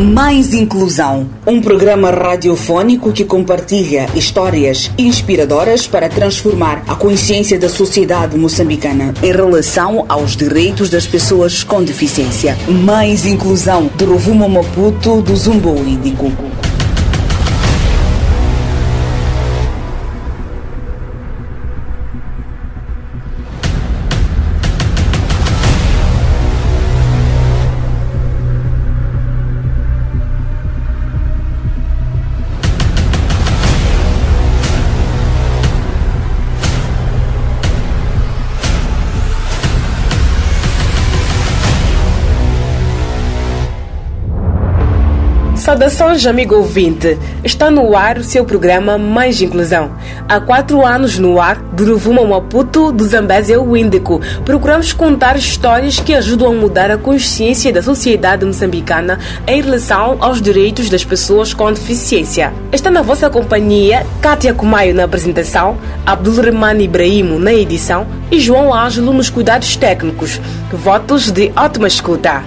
Mais Inclusão, um programa radiofónico que compartilha histórias inspiradoras para transformar a consciência da sociedade moçambicana em relação aos direitos das pessoas com deficiência. Mais Inclusão, do Rovuma Maputo, do Zumboídico. Saudações, amigo ouvinte. Está no ar o seu programa Mais Inclusão. Há 4 anos no ar, do Rovuma Maputo, do Zambésia ao Índico, procuramos contar histórias que ajudam a mudar a consciência da sociedade moçambicana em relação aos direitos das pessoas com deficiência. Está na vossa companhia Kátia Kumaio na apresentação, Abdulrahman Ibrahimo na edição e João Ângelo nos cuidados técnicos. Votos de ótima escuta.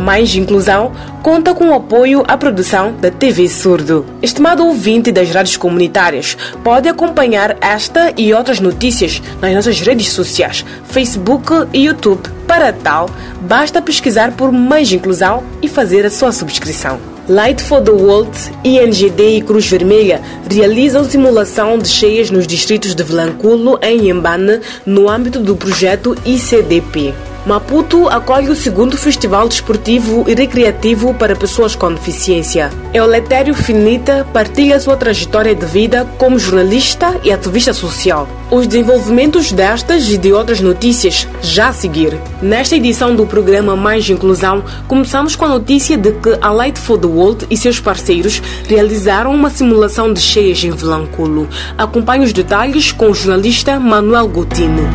Mais Inclusão conta com o apoio à produção da TV Surdo. Estimado ouvinte das rádios comunitárias, pode acompanhar esta e outras notícias nas nossas redes sociais, Facebook e YouTube. Para tal, basta pesquisar por Mais Inclusão e fazer a sua subscrição. Light for the World, INGD e Cruz Vermelha realizam simulação de cheias nos distritos de Vilanculo, em Inhambane, no âmbito do projeto ICDP. Maputo acolhe o 2º Festival Desportivo e Recreativo para Pessoas com Deficiência. Euletério Finita partilha sua trajetória de vida como jornalista e ativista social. Os desenvolvimentos destas e de outras notícias já a seguir. Nesta edição do programa Mais Inclusão, começamos com a notícia de que a Light for the World e seus parceiros realizaram uma simulação de cheias em Vilanculo. Acompanhe os detalhes com o jornalista Manuel Gutino.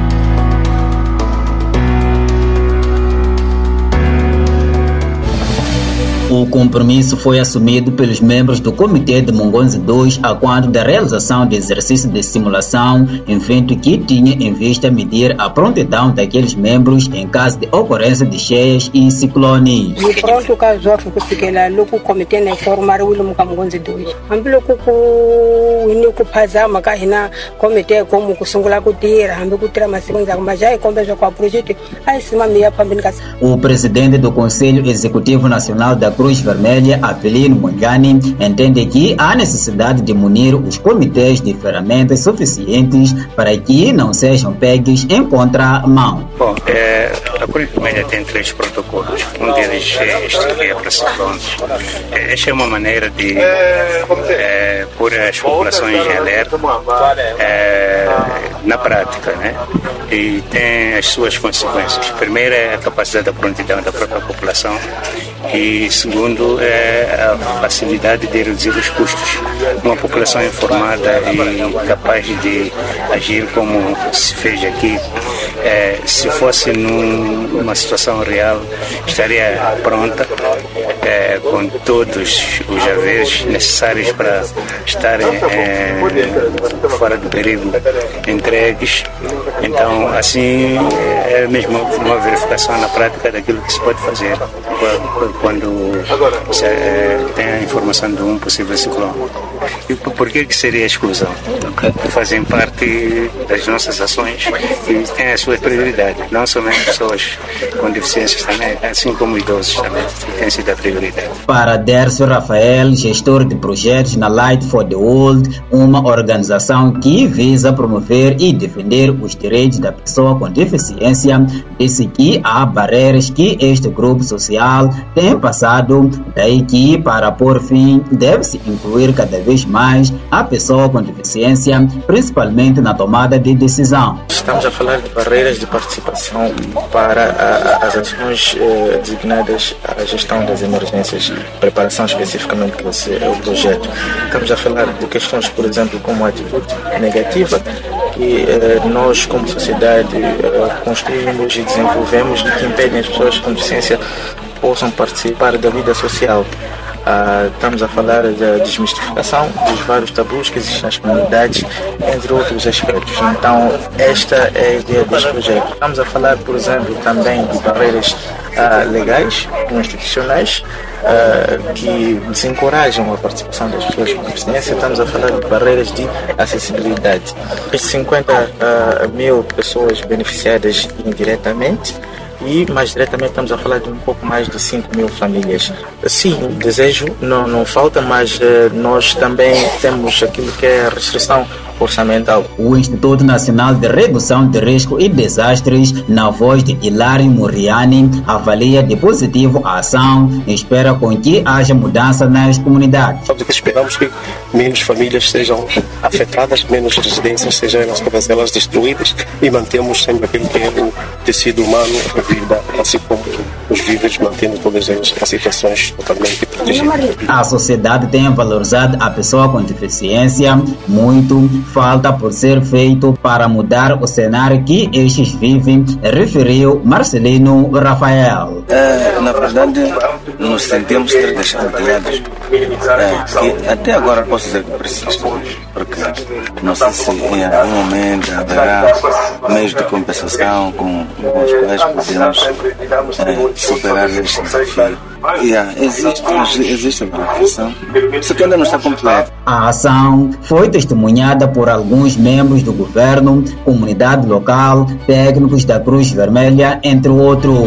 O compromisso foi assumido pelos membros do Comitê de Mongonze 2 a quando da realização de exercício de simulação, evento que tinha em vista medir a prontidão daqueles membros em caso de ocorrência de cheias e ciclones. E pronto, o caso que fiquei lá, o comitê não informaram o Ilmo Mongonze 2. Ambilo o único pazama que na comitê como o singular que tira, ambilo tira mas já é conversa com o projeto, aí se mamia para o presidente do Conselho Executivo Nacional da Cruz Vermelha, Apelino Mongani, entende que há necessidade de munir os comitês de ferramentas suficientes para que não sejam pegues em contramão. Bom, a Cruz Vermelha tem 3 protocolos. Um deles é este que é para ciclones. Esta é uma maneira de pôr as populações em alerta na prática, né? E tem as suas consequências. Primeiro é a capacidade da prontidão da própria população e segundo é a facilidade de reduzir os custos. Uma população informada e capaz de agir como se fez aqui, se fosse numa situação real, estaria pronta com todos os haveres necessários para estarem fora do perigo entregues. Então, assim, é mesmo uma verificação na prática daquilo que se pode fazer quando tem a informação de um possível ciclone. E por que seria a exclusão? Porque fazem parte das nossas ações e têm a sua prioridade. Não somente pessoas com deficiências também, assim como idosos também, têm sido a prioridade. Para Dércio Rafael, gestor de projetos na Light for the World, uma organização que visa promover e defender os direitos da pessoa com deficiência, disse que há barreiras que este grupo social tem passado, daí que, para pôr fim, deve-se incluir cada vez mais a pessoa com deficiência, principalmente na tomada de decisão. Estamos a falar de barreiras de participação para as ações designadas à gestão das emergências, preparação especificamente desse projeto. Estamos a falar de questões, por exemplo, como a atitude negativa, que nós, como sociedade, construímos e desenvolvemos e que impedem as pessoas com deficiência possam participar da vida social. Estamos a falar da desmistificação dos vários tabus que existem nas comunidades, entre outros aspectos. Então, esta é a ideia deste projeto. Estamos a falar, por exemplo, também de barreiras legais, institucionais, que desencorajam a participação das pessoas com deficiência. Estamos a falar de barreiras de acessibilidade. Estes 50 mil pessoas beneficiadas indiretamente, e mais diretamente estamos a falar de um pouco mais de 5 mil famílias. Sim, o desejo não falta, mas nós também temos aquilo que é a restrição orçamental. O Instituto Nacional de Redução de Risco e Desastres, na voz de Hilário Muriani, avalia de positivo a ação e espera com que haja mudança nas comunidades. Esperamos que menos famílias sejam afetadas, menos residências sejam todas elas destruídas e mantemos sempre aquilo que é o tecido humano, a vida, assim como os vivos, mantendo todas as situações totalmente protegidas. A sociedade tem valorizado a pessoa com deficiência, muito falta por ser feito para mudar o cenário que estes vivem, referiu Marcelino Rafael. Na verdade, nos sentimos ter deixado de lado, que até agora posso dizer que persiste, porque não sei se em algum momento haverá meios de compensação com os quais podemos superar este desafio. Existe a valorização, isso que ainda não está completo. A ação foi testemunhada por alguns membros do governo, comunidade local, técnicos da Cruz Vermelha, entre outros.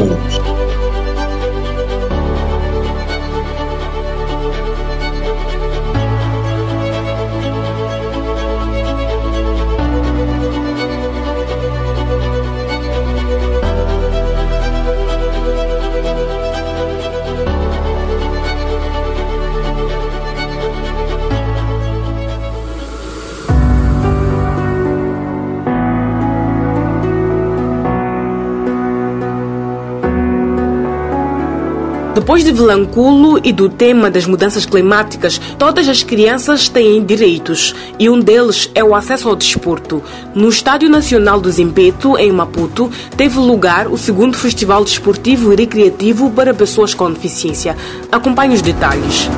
Depois de Vilanculo e do tema das mudanças climáticas, todas as crianças têm direitos e um deles é o acesso ao desporto. No Estádio Nacional do Zimpeto, em Maputo, teve lugar o segundo Festival Desportivo e Recreativo para pessoas com deficiência. Acompanhe os detalhes.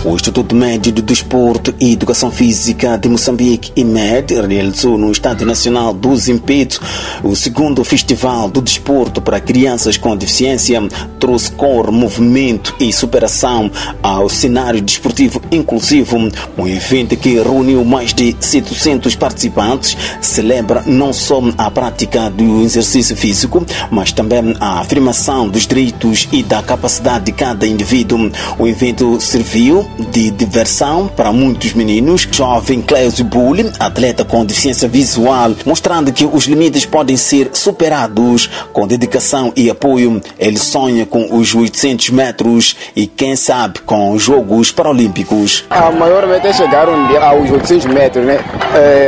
O Instituto Médio de Desporto e Educação Física de Moçambique, IMED, realizou no Estádio Nacional do Zimpeto o segundo Festival do Desporto para Crianças com Deficiência. Trouxe cor, movimento e superação ao cenário desportivo inclusivo. Um evento que reuniu mais de 700 participantes, celebra não só a prática do exercício físico, mas também a afirmação dos direitos e da capacidade de cada indivíduo. O evento serviu de diversão para muitos meninos. Jovem Clécio Bulli, atleta com deficiência visual, mostrando que os limites podem ser superados com dedicação e apoio. Ele sonha com os 800 metros e quem sabe com os Jogos Paralímpicos. A maior meta é chegar um dia aos 800 metros, né?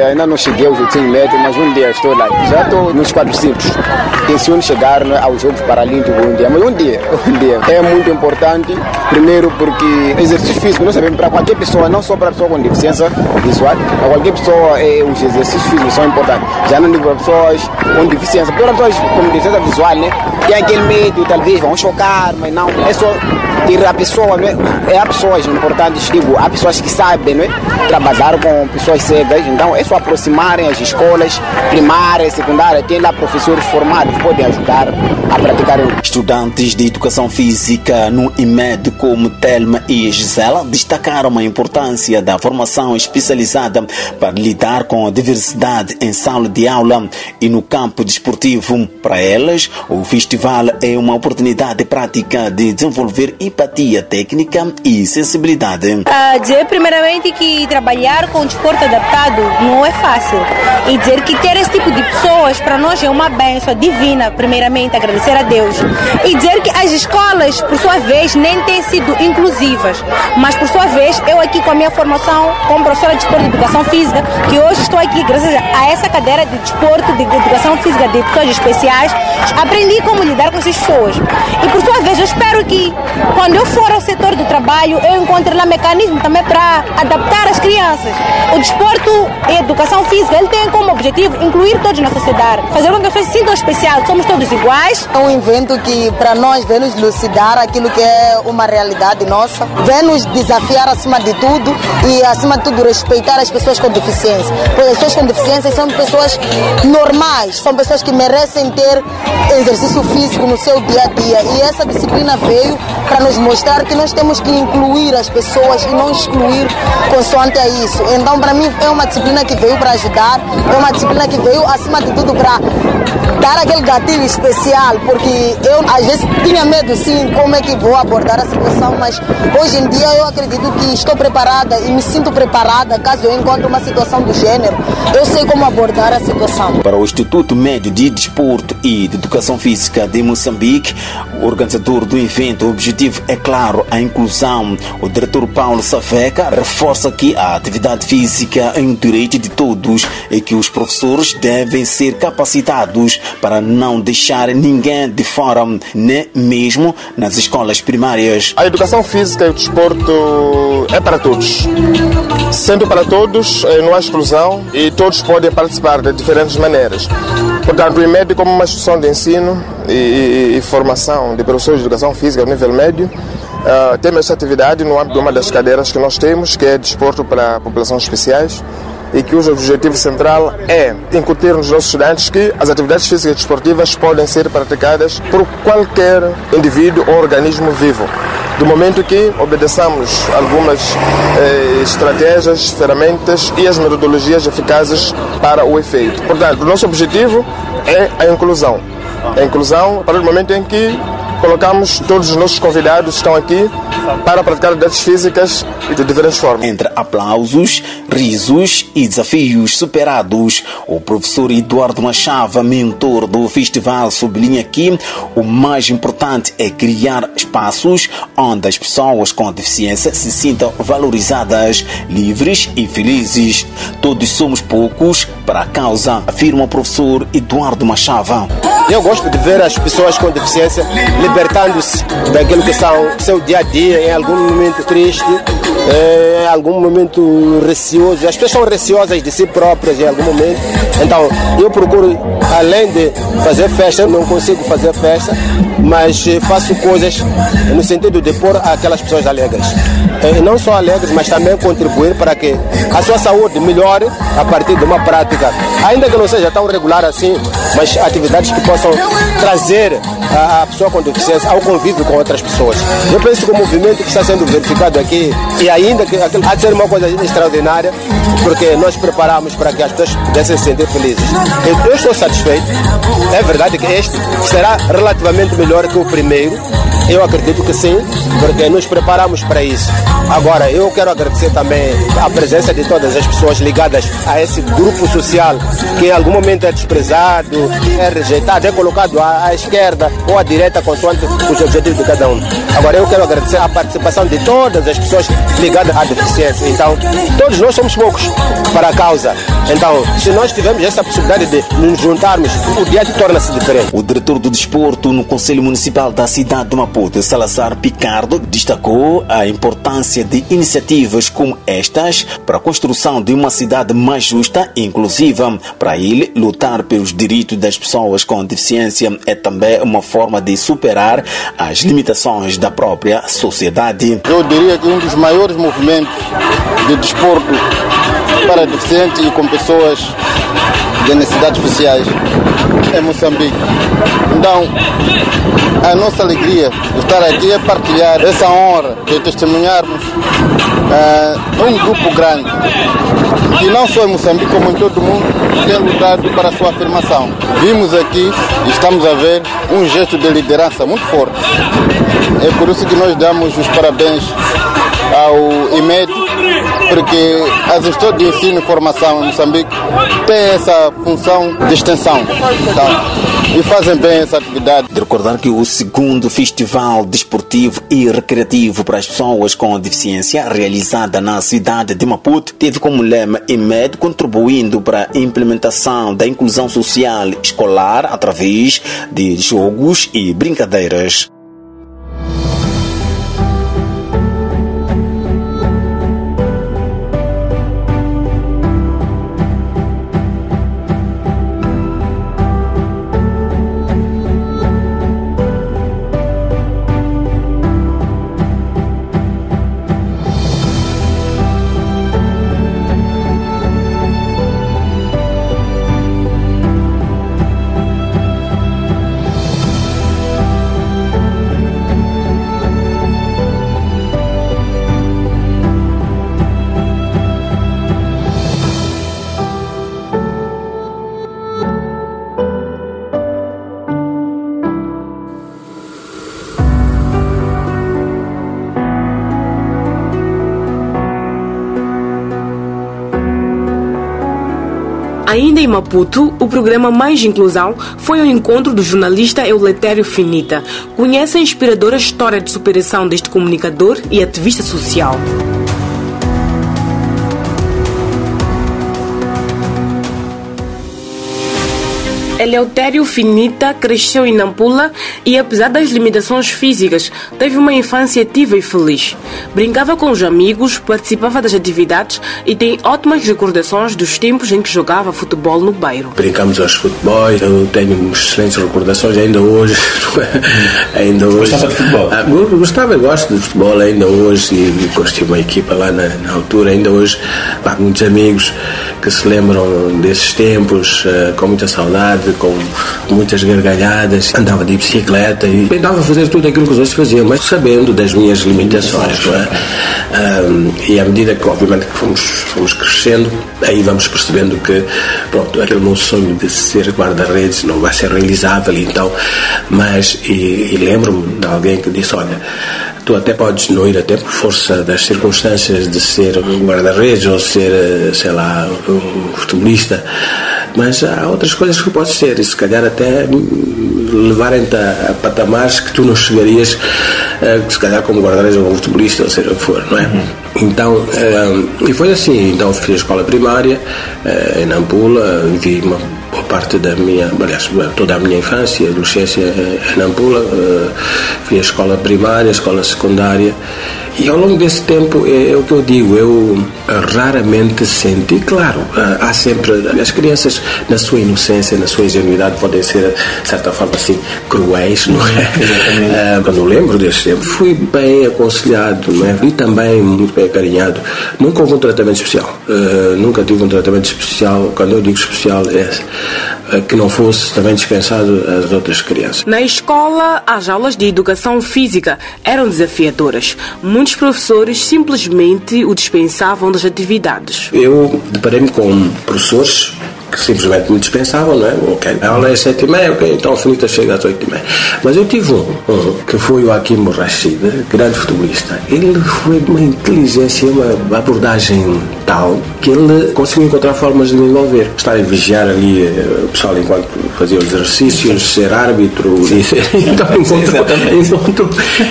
Ainda não cheguei aos 800 metros, mas um dia estou lá. Já estou nos 400. Tenciono chegar, né, aos Jogos Paralímpicos um dia, mas um dia. É muito importante, primeiro porque exercício físico, nós sabemos, para qualquer pessoa, não só para a pessoa com deficiência visual, para qualquer pessoa, os exercícios físicos são importantes. Já não digo para pessoas com deficiência, porque as pessoas com deficiência visual, né, tem aquele medo, talvez vão chocar, mas não, é só ter a pessoa, né, há pessoas importantes, digo, há pessoas que sabem, né, trabalhar com pessoas cegas, então é só aproximarem as escolas primárias, secundárias, tem lá professores formados que podem ajudar a praticarem. Estudantes de Educação Física no IMED, como Telma e Gisela, destacaram a importância da formação especializada para lidar com a diversidade em sala de aula e no campo desportivo. Para elas, o festival é uma oportunidade prática de desenvolver empatia técnica e sensibilidade. Dizer primeiramente que trabalhar com o desporto adaptado não é fácil, e dizer que ter esse tipo de pessoas para nós é uma bênção divina, primeiramente agradecer a Deus, e dizer que as escolas, por sua vez, nem têm sido inclusivas, mas por sua vez, eu aqui com a minha formação como professora de desporto e educação física, que hoje estou aqui graças a essa cadeira de desporto, de educação física de pessoas especiais, aprendi como lidar com essas pessoas. E por sua vez, eu espero que quando eu for ao setor do trabalho, eu encontro lá mecanismo também para adaptar as crianças. O desporto e a educação física, ele tem como objetivo incluir todos na sociedade, fazer com que as pessoas se sintam especial, somos todos iguais. É um evento que para nós vem nos elucidar aquilo que é uma realidade nossa, vem nos desafiar acima de tudo e acima de tudo respeitar as pessoas com deficiência, pois as pessoas com deficiência são pessoas normais, são pessoas que merecem ter exercício físico no seu dia a dia, e essa disciplina veio para nos mostrar que nós temos que incluir as pessoas e não excluir consoante a isso. Então, para mim, é uma disciplina que veio para ajudar, é uma disciplina que veio, acima de tudo, para dar aquele gatilho especial, porque eu, às vezes, tinha medo, sim, como é que vou abordar a situação, mas hoje em dia eu acredito que estou preparada e me sinto preparada caso eu encontre uma situação do gênero. Eu sei como abordar a situação. Para o Instituto Médio de Desporto e de Educação Física de Moçambique, o organizador do evento, o objetivo é claro, a inclusão. O diretor Paulo Saveca reforça que a atividade física é um direito de todos e que os professores devem ser capacitados para não deixar ninguém de fora, nem mesmo nas escolas primárias. A educação física e o desporto é para todos. Sendo para todos, não há exclusão e todos podem participar de diferentes maneiras. Portanto, o IMED, como uma instituição de ensino e formação de professores de educação física a nível médio, temos esta atividade no âmbito de uma das cadeiras que nós temos, que é desporto para populações especiais, e que o objetivo central é incutir nos nossos estudantes que as atividades físicas e desportivas podem ser praticadas por qualquer indivíduo ou organismo vivo, do momento que obedeçamos algumas estratégias, ferramentas e as metodologias eficazes para o efeito. Portanto, o nosso objetivo é a inclusão. A inclusão para o momento em que colocamos todos os nossos convidados que estão aqui para praticar atividades físicas de diferentes formas. Entre aplausos, risos e desafios superados, o professor Eduardo Machava, mentor do festival, sublinha que o mais importante é criar espaços onde as pessoas com deficiência se sintam valorizadas, livres e felizes. Todos somos poucos para a causa, afirma o professor Eduardo Machava. Eu gosto de ver as pessoas com deficiência libertando-se daquilo que são seu dia a dia, em algum momento triste, em algum momento receoso. As pessoas são receosas de si próprias em algum momento. Então, eu procuro, além de fazer festa, eu não consigo fazer festa, mas faço coisas no sentido de pôr aquelas pessoas alegres. Não só alegres, mas também contribuir para que a sua saúde melhore a partir de uma prática, ainda que não seja tão regular assim, mas atividades que possam trazer a pessoa com deficiência ao convívio com outras pessoas. Eu penso que o movimento que está sendo verificado aqui, e ainda que aquilo há de ser uma coisa extraordinária, porque nós preparamos para que as pessoas pudessem se sentir felizes. Eu estou satisfeito. É verdade que este será relativamente melhor que o primeiro. Eu acredito que sim, porque nos preparamos para isso. Agora, eu quero agradecer também a presença de todas as pessoas ligadas a esse grupo social que em algum momento é desprezado, é rejeitado, é colocado à esquerda ou à direita, consoante os objetivos de cada um. Agora, eu quero agradecer a participação de todas as pessoas ligadas à deficiência. Então, todos nós somos poucos para a causa. Então, se nós tivermos essa possibilidade de nos juntarmos, o dia torna-se diferente. O diretor do desporto no Conselho Municipal da cidade de Maputo, Salazar Picardo, destacou a importância de iniciativas como estas para a construção de uma cidade mais justa e inclusiva. Para ele, lutar pelos direitos das pessoas com deficiência é também uma forma de superar as limitações da própria sociedade. Eu diria que um dos maiores movimentos de desporto para deficientes e com pessoas de necessidades especiais é Moçambique. Então, a nossa alegria de estar aqui é partilhar essa honra de testemunharmos um grupo grande que não só em Moçambique como em todo o mundo tem lutado para a sua afirmação. Vimos aqui e estamos a ver um gesto de liderança muito forte. É por isso que nós damos os parabéns ao IMED, porque as instituições de ensino e formação em Moçambique têm essa função de extensão, então, e fazem bem essa atividade. De recordar que o segundo Festival Desportivo e Recreativo para as Pessoas com Deficiência, realizada na cidade de Maputo, teve como lema IMED, contribuindo para a implementação da inclusão social escolar através de jogos e brincadeiras. Ainda em Maputo, o programa Mais Inclusão foi ao encontro do jornalista Eleutério Finita. Conhece a inspiradora história de superação deste comunicador e ativista social. Eleutério Finita cresceu em Nampula e, apesar das limitações físicas, teve uma infância ativa e feliz. Brincava com os amigos, participava das atividades e tem ótimas recordações dos tempos em que jogava futebol no bairro. Brincamos aos futebols, eu tenho excelentes recordações ainda hoje. Gostava de futebol? Gostava, gosto de futebol ainda hoje e construí uma equipa lá na altura. Ainda hoje, muitos amigos que se lembram desses tempos com muita saudade, com muitas gargalhadas. Andava de bicicleta e tentava fazer tudo aquilo que os outros faziam, mas sabendo das minhas limitações, não é? E à medida que, obviamente, que fomos crescendo, aí vamos percebendo que, pronto, aquele meu sonho de ser guarda-redes não vai ser realizável, então, mas, e lembro-me de alguém que disse, olha, tu até podes não ir até por força das circunstâncias de ser um guarda-redes ou ser, sei lá, um futebolista, mas há outras coisas que podes ser e se calhar até levarem-te a patamares que tu não chegarias, se calhar como guarda-redes ou como futebolista, ou seja o que for, não é? Então, e foi assim. Então fiz a escola primária em Nampula, vivi uma boa parte da minha, aliás, toda a minha infância e adolescência em Nampula, fiz a escola primária, a escola secundária. E ao longo desse tempo, é o que eu digo, eu raramente senti, claro, há sempre, as crianças na sua inocência, na sua ingenuidade podem ser, de certa forma assim, cruéis, não é? Quando eu lembro desse tempo, fui bem aconselhado, não é? E também muito bem acarinhado, nunca houve um tratamento especial, nunca tive um tratamento especial, quando eu digo especial é que não fosse também dispensado às outras crianças. Na escola, as aulas de educação física eram desafiadoras. Muitos professores simplesmente o dispensavam das atividades. Eu deparei-me com professores que simplesmente me dispensavam, não é? Ok, a aula é 7h30, ok, então a Finita chega às 8h30. Mas eu tive um que foi o Hakim Rashid, grande futebolista. Ele foi de uma inteligência, uma abordagem tal que ele conseguiu encontrar formas de me envolver. Estar a vigiar ali o pessoal enquanto fazia os exercícios, ser árbitro. Então, encontro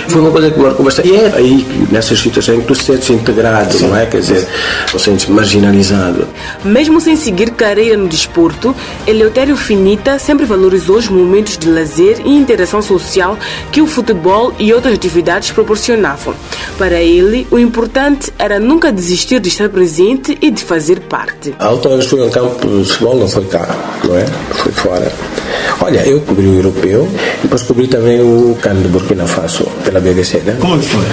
foi uma coisa que me marcou bastante. E é aí, nessas situações, que tu te sentes integrado, não é? Quer dizer, não te sentes marginalizado. Mesmo sem seguir carreira no desporto, Eleutério Finita sempre valorizou os momentos de lazer e interação social que o futebol e outras atividades proporcionavam. Para ele, o importante era nunca desistir de estar presente e de fazer parte. A última vez que fui a um campo de futebol não foi cá, não é? Foi fora. Olha, eu cobri o europeu e depois cobri também o CAN de Burkina Faso, pela BBC, né? Como é que foi?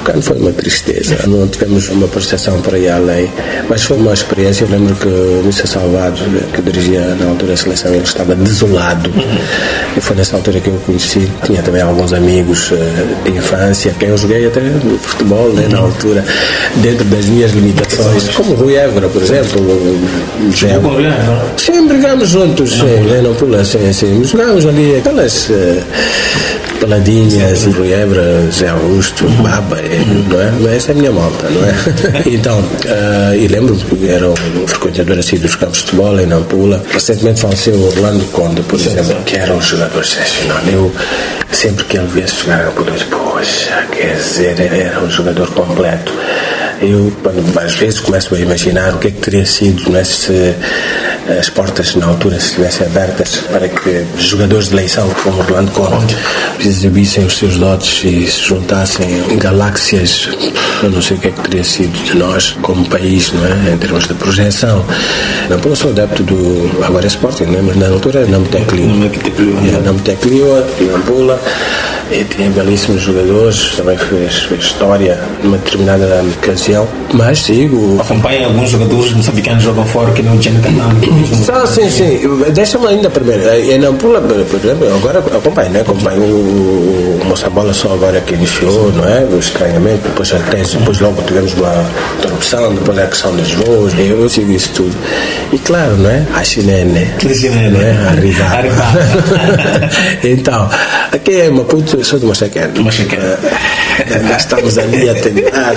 O CAN foi uma tristeza, não tivemos uma prestação para ir além, mas foi uma experiência. Eu lembro que o Mr. Salvador, que dirigia na altura a seleção, ele estava desolado. E foi nessa altura que eu o conheci. Tinha também alguns amigos de infância, quem eu joguei até no futebol, né, na altura, dentro das minhas limitações, como o Rui Évora, por exemplo. Sim, brigámos juntos, não pula, sim. Jogámos ali aquelas peladinhas, Rui Évora, Zé Augusto, Baba, não é? Mas essa é a minha malta, não é? Então, e lembro-me que era um frequentador assim dos campos de futebol em Nampula. Recentemente faleceu o Orlando Conde, por exemplo, que era um jogador excepcional. Eu, sempre que ele viesse jogar a Nampula, poxa, quer dizer, era um jogador completo. Eu, às vezes, começo a imaginar o que é que teria sido, não é, se as portas na altura estivessem abertas para que jogadores de eleição como Orlando Conde exibissem os seus dotes e se juntassem em galáxias. Eu não sei o que é que teria sido de nós como país, não é, em termos de projeção. Nampula, sou adepto do agora é Sporting, não é? Mas na altura era Namtec-Lioa, Nampula, e tinha belíssimos jogadores, também fez história numa determinada ocasião, mas sigo. Acompanha alguns jogadores moçambicanos que jogam fora, que não tinham canal. Sim. Deixa-me ainda primeiro. Em Nampula, por exemplo, agora acompanho, né? Acompanho o o Moçambola só agora que iniciou, não é? Estranhamente, depois logo tivemos uma interrupção, depois a questão dos voos, eu sigo isso tudo. E claro, não é? A chinene, não é? Arribar. Então, aqui é Maputo, eu sou de Moçaquene. Nós estamos ali a tentar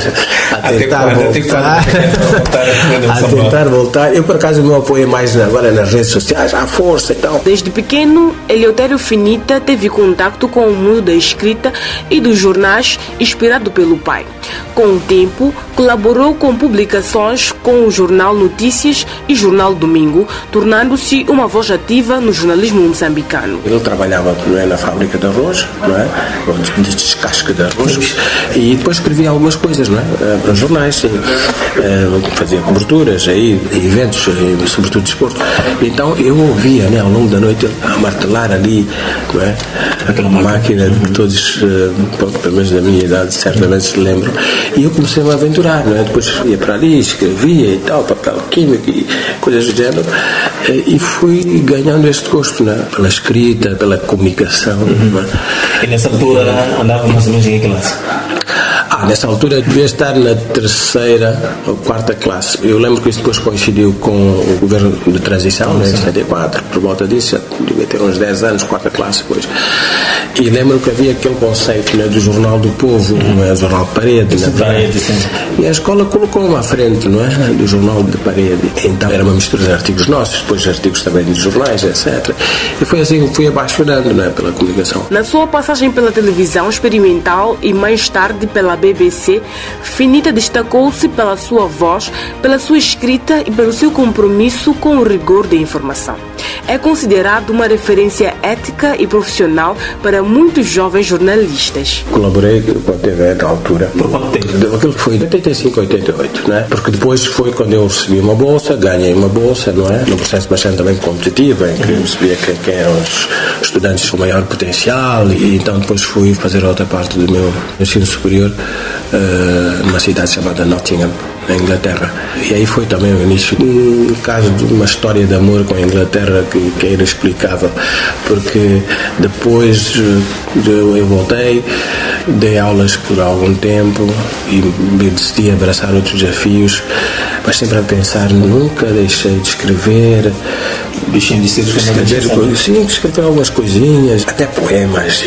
voltar. Eu, por acaso, o meu apoio é mais agora nas redes sociais, à força e tal. Desde pequeno, Eleutério Finita teve contato com o mundo da escrita e dos jornais, inspirado pelo pai. Com o tempo, colaborou com publicações com o Jornal Notícias e Jornal Domingo, tornando-se uma voz ativa no jornalismo moçambicano. Eu trabalhava na fábrica de arroz, não é? De descasque de arroz, e depois escrevia algumas coisas, não é? Para os jornais, fazia coberturas, aí, eventos, sobretudo de desporto. Então eu ouvia, né, ao longo da noite, a martelar ali, não é? Aquela máquina que todos, pelo menos da minha idade, certamente se lembram. E eu comecei a me aventurar, não é? Depois ia para ali, escrevia e tal, papel químico e coisas do género. E fui ganhando este gosto, não é? Pela escrita, pela comunicação. Não é? E nessa altura andava mais ou menos em que classe? Nessa altura eu devia estar na 3ª ou 4ª classe. Eu lembro que isso depois coincidiu com o governo de transição, né, em 74, por volta disso, já devia ter uns 10 anos, 4ª classe depois. E lembro que havia aquele conceito, né, do Jornal do Povo, o Jornal de Parede, e a escola colocou-me à frente, não é, do Jornal de Parede. Então era uma mistura de artigos nossos, depois artigos também de jornais, etc. E foi assim que fui apaixonando, não é, pela comunicação. Na sua passagem pela televisão experimental e mais tarde pela BBC, Finita destacou-se pela sua voz, pela sua escrita e pelo seu compromisso com o rigor da informação. É considerado uma referência ética e profissional para muitos jovens jornalistas. Colaborei com a TV na altura. Por quanto tempo? Aquilo foi em 85, 88, não é? Porque depois foi quando eu recebi uma bolsa, ganhei uma bolsa, não é? Num processo bastante também competitivo, em que eu percebia quem eram os estudantes com maior potencial, e então depois fui fazer outra parte do meu ensino superior numa cidade chamada Nottingham, na Inglaterra. E aí foi também o início de um caso de uma história de amor com a Inglaterra que é inexplicável, porque depois eu voltei, dei aulas por algum tempo e decidi abraçar outros desafios, mas sempre a pensar, nunca deixei de escrever. Bichinho de ser escrever algumas coisinhas, até poemas.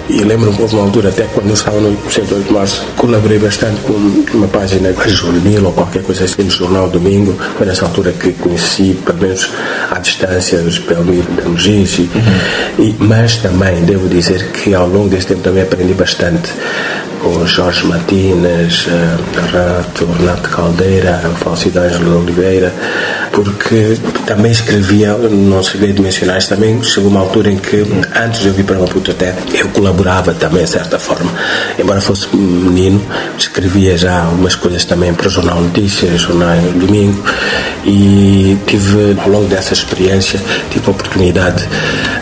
E lembro-me, houve uma altura, até quando eu estava no 108 de Março, colaborei bastante com uma página juvenil ou qualquer coisa assim no Jornal Domingo. Foi nessa altura que conheci, pelo menos à distância, os Belmiro da Mugis. Mas também devo dizer que ao longo desse tempo também aprendi bastante com o Jorge Matinas, o Renato Caldeira, o Falcido Ângelo Oliveira, porque também escrevia, não cheguei de mencionar, também chegou uma altura em que, antes de eu vir para Maputo até, eu colaborava também, de certa forma, embora fosse menino, escrevia já algumas coisas também para o Jornal Notícias, Jornal Domingo, e tive, ao longo dessa experiência, tive a oportunidade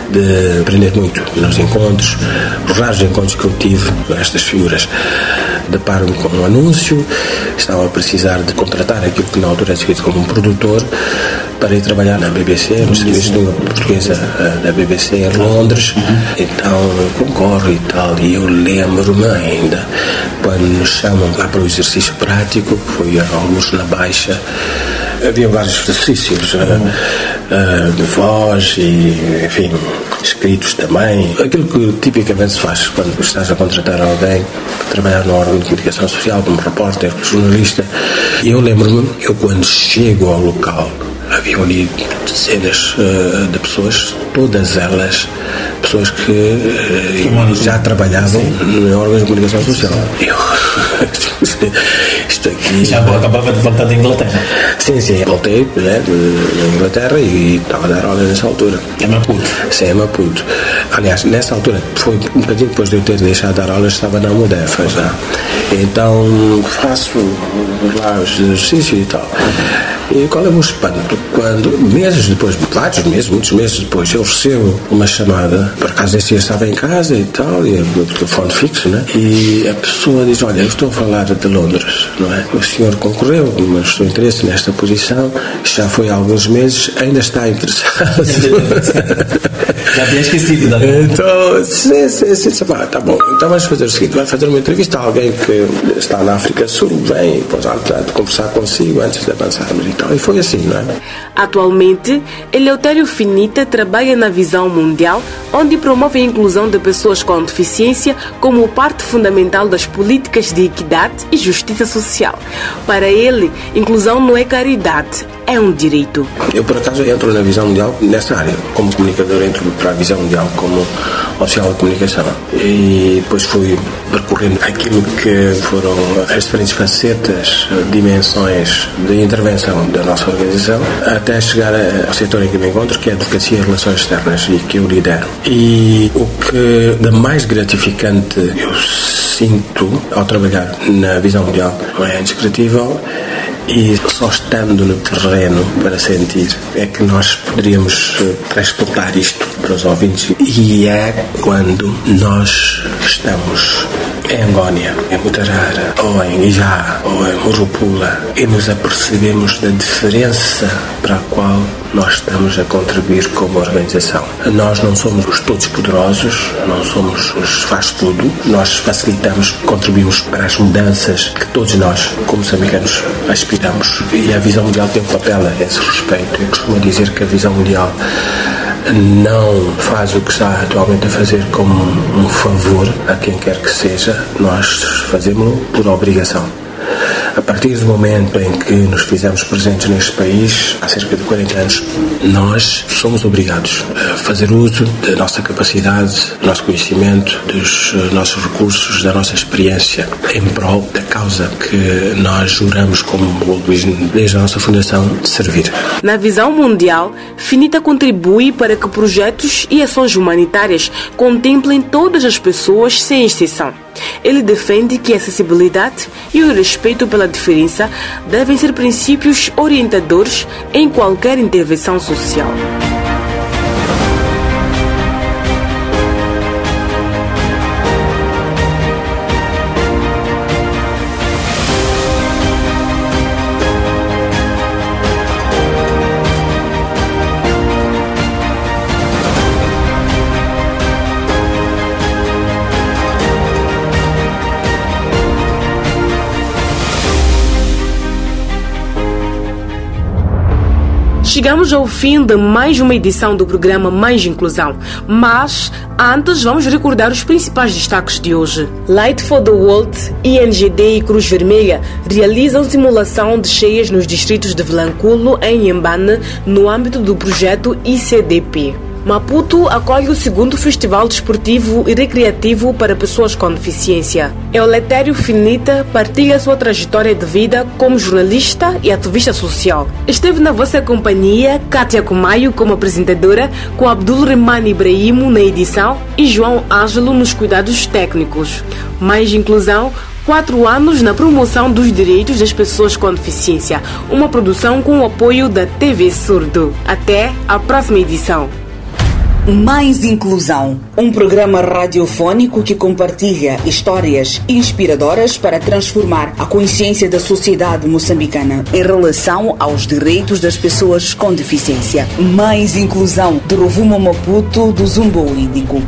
de aprender muito nos encontros, os raros encontros que eu tive com estas figuras. Deparo-me com um anúncio, estava a precisar de contratar aquilo que na altura era escrito como um produtor para ir trabalhar na BBC, no serviço de língua portuguesa da BBC em Londres. Então eu concorro e tal, e eu lembro-me ainda quando nos chamam lá para o exercício prático, foi alguns na Baixa. Havia vários exercícios de voz e, enfim, escritos também. Aquilo que tipicamente se faz quando estás a contratar alguém para trabalhar num órgão de comunicação social, como repórter, jornalista. E eu lembro-me, eu quando chego ao local, havia ali dezenas de pessoas, todas elas pessoas que já trabalhavam em órgãos de comunicação social. Isto aqui... Já acabava de voltar da Inglaterra? Sim, voltei da Inglaterra e estava a dar aulas nessa altura. É Maputo? Sim, é Maputo. Aliás, nessa altura, foi um bocadinho depois de eu ter deixado de dar aulas, estava na Mudefa já. Então faço lá os exercícios e tal. E qual é o meu espanto? Quando, meses depois, vários meses, muitos meses depois, eu recebo uma chamada, por acaso esse dia estava em casa e tal, e no telefone fixo, né? E a pessoa diz, olha, eu estou a falar de Londres, não é? O senhor concorreu, manifestou interesse nesta posição, já foi há alguns meses, ainda está interessado. Já tinha esquecido da Então, tá bom, então vamos fazer o seguinte, vai fazer uma entrevista a alguém que está na África Sul, vem, depois há de conversar consigo antes de avançarmos e tal. E foi assim, não é? Atualmente, Eleutério Finita trabalha na Visão Mundial, onde promove a inclusão de pessoas com deficiência como parte fundamental das políticas de equidade e justiça social. Para ele, inclusão não é caridade, é um direito. Eu, por acaso, entro na Visão Mundial nessa área. Como comunicador, entro para a Visão Mundial como oficial de comunicação. E depois fui percorrendo aquilo que foram as diferentes facetas, dimensões de intervenção da nossa organização, até chegar ao setor em que me encontro, que é a Advocacia e Relações Externas, e que eu lidero. E o que de mais gratificante eu sinto ao trabalhar na Visão Mundial não é indescritível, e só estando no terreno para sentir é que nós poderíamos transportar isto para os ouvintes. E é quando nós estamos em Angónia, em Mutarara, ou em Ijá, ou em Murupula, e nos apercebemos da diferença para a qual nós estamos a contribuir como organização. Nós não somos os todos poderosos, não somos os faz-tudo, nós facilitamos, contribuímos para as mudanças que todos nós, como moçambicanos, aspiramos. E a Visão Mundial tem um papel a esse respeito. Eu costumo dizer que a Visão Mundial não faz o que está atualmente a fazer como um favor a quem quer que seja, nós fazemos-lo por obrigação. A partir do momento em que nos fizemos presentes neste país, há cerca de 40 anos, nós somos obrigados a fazer uso da nossa capacidade, do nosso conhecimento, dos nossos recursos, da nossa experiência, em prol da causa que nós juramos como boldoísmo, desde a nossa fundação, de servir. Na Visão Mundial, Finita contribui para que projetos e ações humanitárias contemplem todas as pessoas sem exceção. Ele defende que a acessibilidade e o respeito pela diferença devem ser princípios orientadores em qualquer intervenção social. Chegamos ao fim de mais uma edição do programa Mais Inclusão, mas antes vamos recordar os principais destaques de hoje. Light for the World, INGD e Cruz Vermelha realizam simulação de cheias nos distritos de Vilanculo, em Inhambane, no âmbito do projeto ICDP. Maputo acolhe o segundo Festival Desportivo e Recreativo para pessoas com deficiência. Eleutério Finita partilha sua trajetória de vida como jornalista e ativista social. Esteve na vossa companhia Kátia Kumaio como apresentadora, com Abdul Rehman Ibrahimo na edição e João Ângelo nos cuidados técnicos. Mais Inclusão, 4 anos na promoção dos direitos das pessoas com deficiência. Uma produção com o apoio da TV Surdo. Até a próxima edição. Mais Inclusão, um programa radiofónico que compartilha histórias inspiradoras para transformar a consciência da sociedade moçambicana em relação aos direitos das pessoas com deficiência. Mais Inclusão, do Rovuma Maputo, do Zumbo Índico.